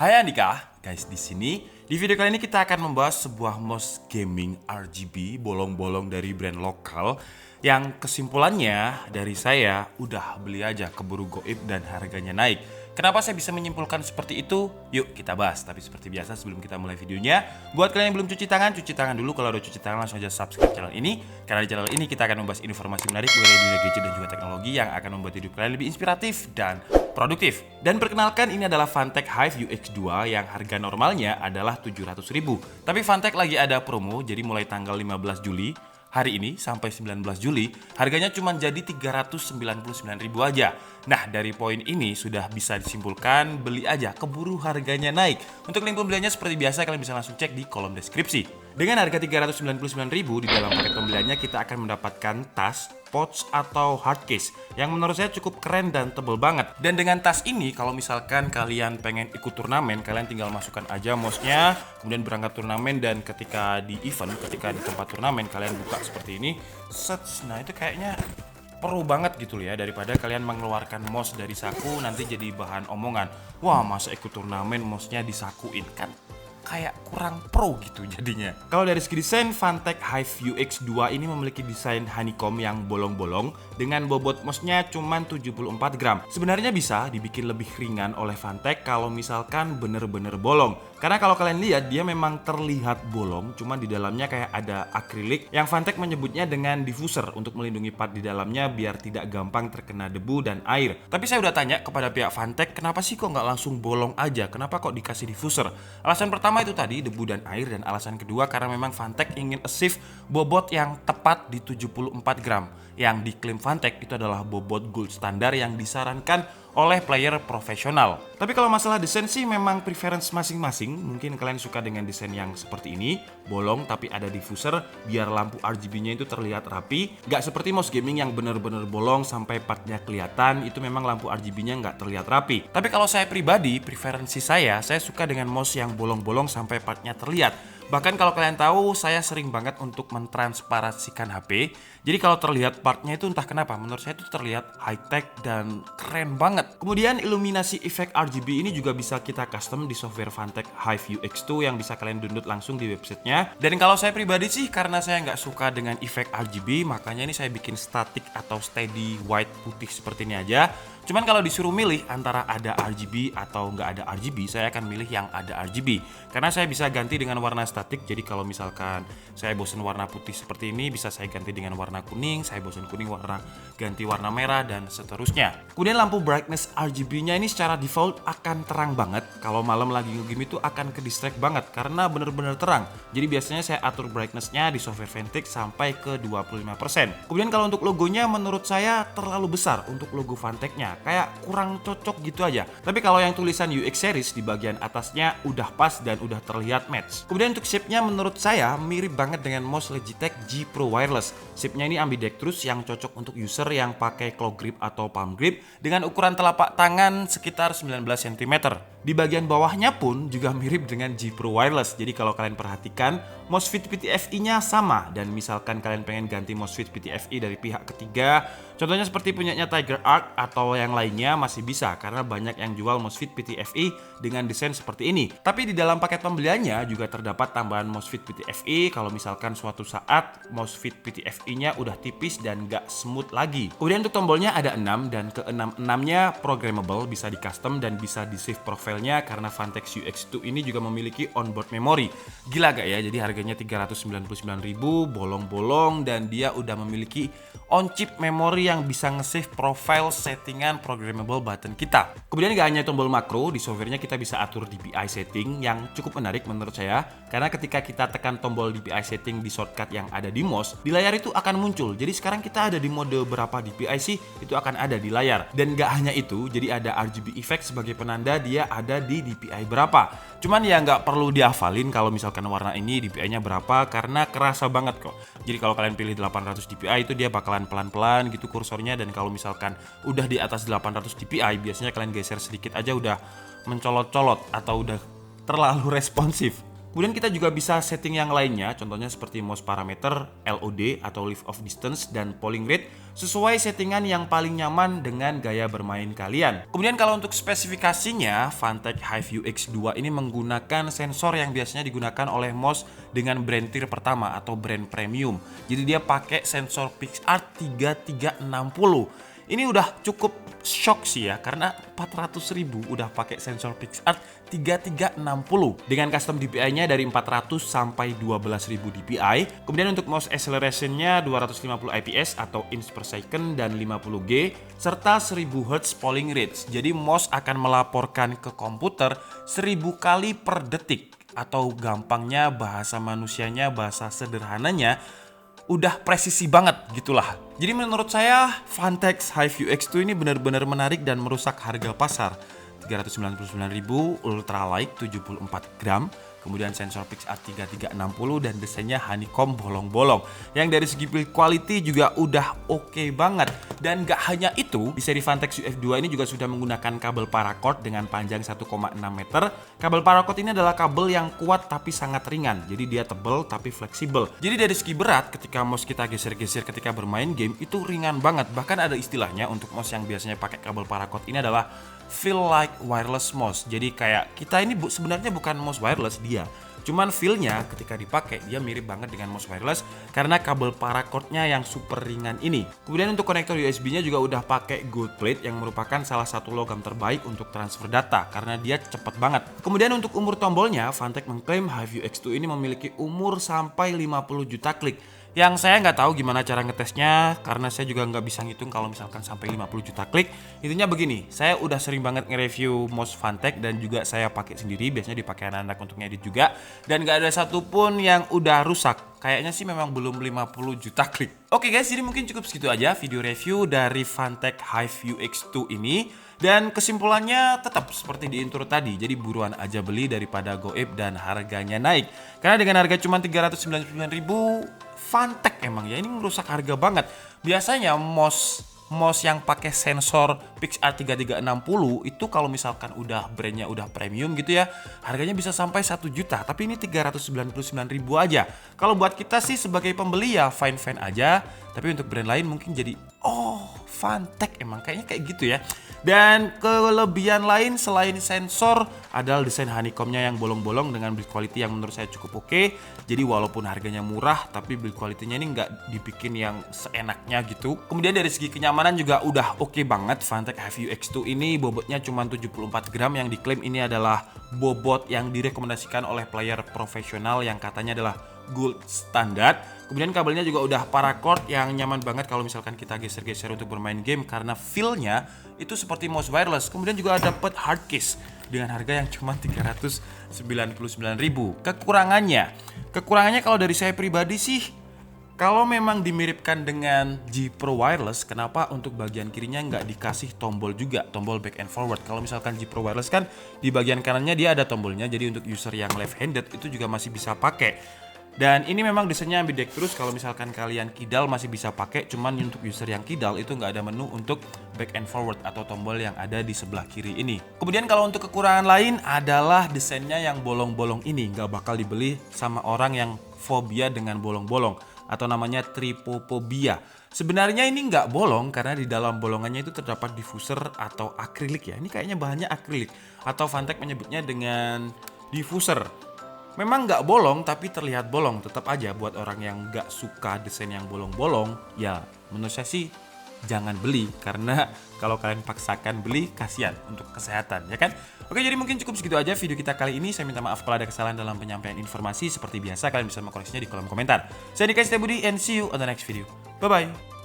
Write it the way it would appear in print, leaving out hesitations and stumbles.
Hai Andika, guys di sini. Di video kali ini kita akan membahas sebuah mouse gaming RGB bolong-bolong dari brand lokal yang kesimpulannya dari saya udah beli aja keburu goib dan harganya naik. Kenapa saya bisa menyimpulkan seperti itu? Yuk kita bahas. Tapi seperti biasa sebelum kita mulai videonya, buat kalian yang belum cuci tangan dulu. Kalau udah cuci tangan langsung aja subscribe channel ini. Karena di channel ini kita akan membahas informasi menarik mengenai dunia gadget dan juga teknologi yang akan membuat hidup kalian lebih inspiratif dan produktif. Dan perkenalkan, ini adalah Phanteks Hive UX2 yang harga normalnya adalah 700.000. Tapi Phanteks lagi ada promo, jadi mulai tanggal 15 Juli hari ini sampai 19 Juli harganya cuma jadi 399.000 aja. Nah, dari poin ini sudah bisa disimpulkan beli aja keburu harganya naik. Untuk link pembeliannya seperti biasa kalian bisa langsung cek di kolom deskripsi. Dengan harga 399.000 di dalam paket pembeliannya kita akan mendapatkan tas, pouch atau hard case yang menurut saya cukup keren dan tebel banget. Dan dengan tas ini kalau misalkan kalian pengen ikut turnamen, kalian tinggal masukkan aja mouse-nya, kemudian berangkat turnamen, dan ketika di event, ketika di tempat turnamen kalian buka seperti ini, set. Nah itu kayaknya perlu banget gitu ya, daripada kalian mengeluarkan mouse dari saku nanti jadi bahan omongan. Wah, masa ikut turnamen mouse-nya disakuin, kan kayak kurang pro gitu jadinya. Kalau dari segi desain, Phanteks Hive UX2 ini memiliki desain honeycomb yang bolong-bolong dengan bobot mouse-nya cuma 74 gram. Sebenarnya bisa dibikin lebih ringan oleh Phanteks kalau misalkan bener-bener bolong. Karena kalau kalian lihat dia memang terlihat bolong, cuma di dalamnya kayak ada akrilik yang Phanteks menyebutnya dengan diffuser untuk melindungi part di dalamnya biar tidak gampang terkena debu dan air. Tapi saya udah tanya kepada pihak Phanteks, kenapa sih kok nggak langsung bolong aja? Kenapa kok dikasih diffuser? Alasan pertama itu tadi debu dan air, dan alasan kedua karena memang Phanteks ingin achieve bobot yang tepat di 74 gram. Yang diklaim Phanteks itu adalah bobot gold standar yang disarankan oleh player profesional. Tapi kalau masalah desain sih memang preference masing-masing. Mungkin kalian suka dengan desain yang seperti ini, bolong tapi ada diffuser biar lampu RGB-nya itu terlihat rapi. Gak seperti mouse gaming yang bener-bener bolong sampai partnya kelihatan, itu memang lampu RGB-nya nggak terlihat rapi. Tapi kalau saya pribadi, preferensi saya suka dengan mouse yang bolong-bolong sampai partnya terlihat. Bahkan kalau kalian tahu, saya sering banget untuk mentransparansikan HP. Jadi kalau terlihat partnya itu entah kenapa, menurut saya itu terlihat high-tech dan keren banget. Kemudian iluminasi efek RGB ini juga bisa kita custom di software Phanteks Hive UX2 yang bisa kalian download langsung di websitenya. Dan kalau saya pribadi sih, karena saya nggak suka dengan efek RGB, makanya ini saya bikin static atau steady white putih seperti ini aja. Cuman kalau disuruh milih antara ada RGB atau nggak ada RGB, saya akan milih yang ada RGB. Karena saya bisa ganti dengan warna statik, jadi kalau misalkan saya bosan warna putih seperti ini, bisa saya ganti dengan warna kuning, saya bosan kuning ganti warna merah, dan seterusnya. Kemudian lampu brightness RGB-nya ini secara default akan terang banget. Kalau malam lagi nge-game itu akan ke distract banget, karena bener-bener terang. Jadi biasanya saya atur brightness-nya di software Phanteks sampai ke 25%. Kemudian kalau untuk logonya menurut saya terlalu besar untuk logo Phanteks-nya. Kayak kurang cocok gitu aja. Tapi kalau yang tulisan UX series di bagian atasnya udah pas dan udah terlihat match. Kemudian untuk shape-nya menurut saya mirip banget dengan mouse Logitech G Pro Wireless. Shape-nya ini ambidextrous yang cocok untuk user yang pakai claw grip atau palm grip dengan ukuran telapak tangan sekitar 19 cm. Di bagian bawahnya pun juga mirip dengan G Pro Wireless. Jadi kalau kalian perhatikan, mousefit PTFE-nya sama. Dan misalkan kalian pengen ganti mousefit PTFE dari pihak ketiga, contohnya seperti punyanya Tiger Arc atau yang lainnya, masih bisa karena banyak yang jual mousefit PTFE dengan desain seperti ini. Tapi di dalam paket pembeliannya juga terdapat tambahan mousefit PTFE kalau misalkan suatu saat mousefit PTFE-nya udah tipis dan gak smooth lagi. Kemudian untuk tombolnya ada 6, dan ke 6-6-nya programmable, bisa di custom dan bisa di save profile-nya karena Phanteks UX2 ini juga memiliki onboard memory. Gila gak ya? Jadi harganya 399.000, bolong-bolong, dan dia udah memiliki on-chip memory yang bisa nge-save profile settingan programmable button kita. Kemudian gak hanya tombol makro, di softwarenya kita bisa atur DPI setting yang cukup menarik menurut saya. Karena ketika kita tekan tombol DPI setting di shortcut yang ada di mouse, di layar itu akan muncul. Jadi sekarang kita ada di mode berapa DPI sih, itu akan ada di layar. Dan gak hanya itu, jadi ada RGB effect sebagai penanda dia ada di DPI berapa. Cuman ya nggak perlu dihafalin kalau misalkan warna ini DPI-nya berapa, karena kerasa banget kok. Jadi kalau kalian pilih 800 DPI itu dia bakalan pelan-pelan gitu kursornya, dan kalau misalkan udah di atas 800 DPI biasanya kalian geser sedikit aja udah mencolot-colot atau udah terlalu responsif. Kemudian kita juga bisa setting yang lainnya, contohnya seperti mouse parameter, LOD atau lift off distance, dan polling rate sesuai settingan yang paling nyaman dengan gaya bermain kalian. Kemudian kalau untuk spesifikasinya, Fanatec Hive UX2 ini menggunakan sensor yang biasanya digunakan oleh mouse dengan brand tier pertama atau brand premium. Jadi dia pakai sensor PixArt 3360. Ini udah cukup shock sih ya, karena 400.000 udah pakai sensor PixArt 3360 dengan custom DPI-nya dari 400 sampai 12.000 DPI. Kemudian untuk mouse acceleration-nya 250 IPS atau inch per second dan 50G serta 1000 Hz polling rate. Jadi mouse akan melaporkan ke komputer 1000 kali per detik, atau gampangnya bahasa manusianya, bahasa sederhananya udah presisi banget gitulah. Jadi menurut saya Fanatec Hive UX2 ini benar-benar menarik dan merusak harga pasar. 399.000, ultralight 74 gram, kemudian sensor PixArt 3360 dan desainnya honeycomb bolong-bolong. Yang dari segi build quality juga udah oke banget. Dan gak hanya itu, di seri Fanatec UF2 ini juga sudah menggunakan kabel paracord dengan panjang 1,6 meter. Kabel paracord ini adalah kabel yang kuat tapi sangat ringan, jadi dia tebal tapi fleksibel. Jadi dari segi berat, ketika mouse kita geser-geser ketika bermain game itu ringan banget. Bahkan ada istilahnya untuk mouse yang biasanya pakai kabel paracord ini adalah feel like wireless mouse. Jadi kayak kita ini sebenarnya bukan mouse wireless dia, cuman feel-nya ketika dipakai dia mirip banget dengan mouse wireless karena kabel paracord-nya yang super ringan ini. Kemudian untuk konektor USB-nya juga udah pakai gold plate yang merupakan salah satu logam terbaik untuk transfer data karena dia cepet banget. Kemudian untuk umur tombolnya, Fanatec mengklaim Hive UX2 ini memiliki umur sampai 50 juta klik. Yang saya nggak tahu gimana cara ngetesnya karena saya juga nggak bisa ngitung kalau misalkan sampai 50 juta klik. Intinya begini, saya udah sering banget nge-review mouse Fanatec dan juga saya pakai sendiri, biasanya dipakai anak-anak untuk ngedit juga, dan nggak ada satupun yang udah rusak. Kayaknya sih memang belum 50 juta klik. Oke guys, jadi mungkin cukup segitu aja video review dari Fanatec Hive UX2 ini. Dan kesimpulannya tetap seperti di intro tadi, jadi buruan aja beli daripada goib dan harganya naik. Karena dengan harga cuma 399.000, Fanatec emang ya ini merusak harga banget. Biasanya mouse yang pakai sensor PixArt 3360 itu kalau misalkan udah brandnya udah premium gitu ya, harganya bisa sampai 1 juta, tapi ini 399.000 aja. Kalau buat kita sih sebagai pembeli ya fine-fine aja, tapi untuk brand lain mungkin jadi Fanatec emang kayaknya kayak gitu ya. Dan kelebihan lain selain sensor adalah desain honeycomb-nya yang bolong-bolong dengan build quality yang menurut saya cukup oke. Jadi walaupun harganya murah tapi build quality-nya ini nggak dibikin yang seenaknya gitu. Kemudian dari segi kenyamanan juga udah oke banget. Fanatec Hive UX2 ini bobotnya cuma 74 gram yang diklaim ini adalah bobot yang direkomendasikan oleh player profesional yang katanya adalah gold standard. Kemudian kabelnya juga udah paracord yang nyaman banget kalau misalkan kita geser-geser untuk bermain game karena feel-nya itu seperti mouse wireless. Kemudian juga dapat hard case dengan harga yang cuma 399.000. Kekurangannya kalau dari saya pribadi sih, kalau memang dimiripkan dengan G Pro Wireless, kenapa untuk bagian kirinya nggak dikasih tombol juga, tombol back and forward? Kalau misalkan G Pro Wireless kan di bagian kanannya dia ada tombolnya, jadi untuk user yang left-handed itu juga masih bisa pakai. Dan ini memang desainnya ambidextrous, kalau misalkan kalian kidal masih bisa pakai, cuman untuk user yang kidal itu nggak ada menu untuk back and forward atau tombol yang ada di sebelah kiri ini. Kemudian kalau untuk kekurangan lain adalah desainnya yang bolong-bolong ini, nggak bakal dibeli sama orang yang fobia dengan bolong-bolong atau namanya trypophobia. Sebenarnya ini nggak bolong karena di dalam bolongannya itu terdapat diffuser atau akrilik ya. Ini kayaknya bahannya akrilik atau Fanatec menyebutnya dengan diffuser. Memang nggak bolong tapi terlihat bolong, tetap aja buat orang yang nggak suka desain yang bolong-bolong, ya menurut saya sih jangan beli karena kalau kalian paksakan beli kasihan untuk kesehatan ya kan. Oke, jadi mungkin cukup segitu aja video kita kali ini. Saya minta maaf kalau ada kesalahan dalam penyampaian informasi. Seperti biasa kalian bisa mengkoreksinya di kolom komentar. Saya Dika Setiabudi and see you on the next video. Bye bye.